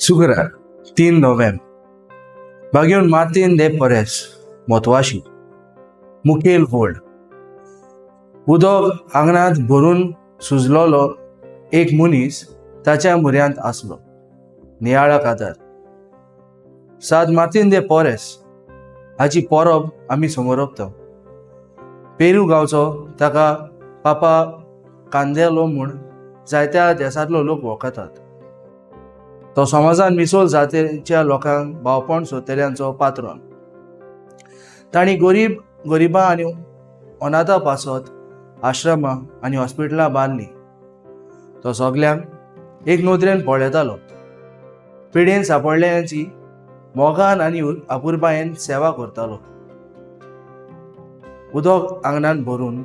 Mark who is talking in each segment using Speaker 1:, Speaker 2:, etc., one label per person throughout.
Speaker 1: शुक्रार 3 नोव्हेंबर. बागेवन मार्तीन दे परेस मोतवाशी मुखेल व्हड उदक आंगणांत भरून सुजलोलो एक मनीस ताच्या म्हऱ्यांत आसलो. नियाळा कातार 7 मार्तीन दे परेस हाची परब आमी समोरपता. पेरू गांवचो ताका पापा कांदेलो म्हूण जायत्या देशांतलो लोक वळखतात. तो समाजान मिसोल जातीच्या लोकांक भावपण सोदतल्यांचो पात्रोन. तांणी गरिबां आनी अनाथा पासत आश्रमां आनी हॉस्पिटलां बांदलीं. तो सगल्यांक एक नदरेन पळयतालो. पिडेन सांपडलेल्यांची मोगान आनी आपुरबायेन सेवा करतालो. उदक आंगणांत भरून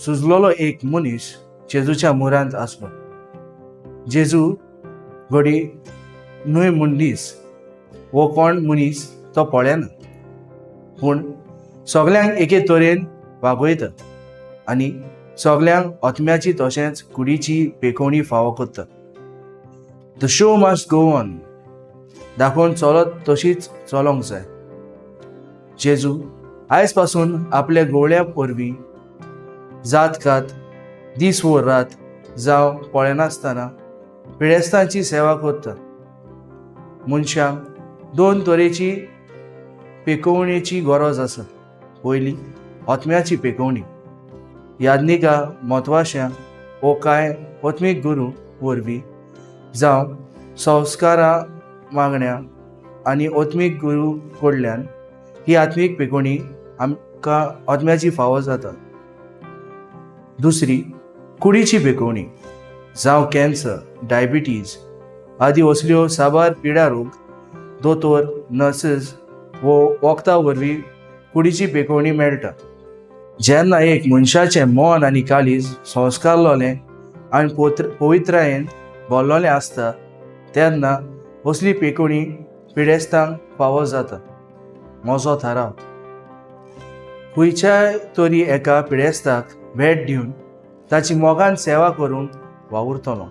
Speaker 1: सुजलोलो एक मनीस जेजूच्या मुरांत आसलो. जेजू घडी न्हय म्हूण दीस वो कोण मनीस तो पळयना, पूण सगल्यांक एके तरेन वागयतात आनी सगल्यांक आत्म्याची तशेंच कुडीची पेखवणी फावो करतात. The show must go on दाखोवन चलत तशीच चलोंक जाय. जेजू आयज पासून आपल्या गोवळ्या वरवीं जात खात दीस वर रात जावं पळयनासतना पिडेस्तांची सेवा करता. मनशांक 2 तरेची पेखवणेची गरज आसा. पयली आत्म्याची पेखवणी यादनिका म्हत्वाच्या वो कांय आत्मीक गुरू वरवीं जावं संस्कारां मागण्या आनी आत्मीक गुरू कडल्यान ही आत्मीक पेखवणी आमकां आत्म्याची फावो जाता. दुसरी कुडीची पेखवणी जावं कॅन्सर, डायबिटीज आदी असल्यो साबार पिडा रोग दोतोर नर्सीस वो वखदां वरवीं कुडीची पेखवणी मेळटा. जेन्ना एक मनशाचें मन आनी काळीज संस्कारलोलें आनी पवित्रायेन भरलोलें आसता तेन्ना असली पेखवणी पिडेस्तांक फावो जाता. म्हजो थाराव खंयच्याय तरी एका पिडेस्ताक भेट दिवन ताची मोगान सेवा करूंक वावुरतलो.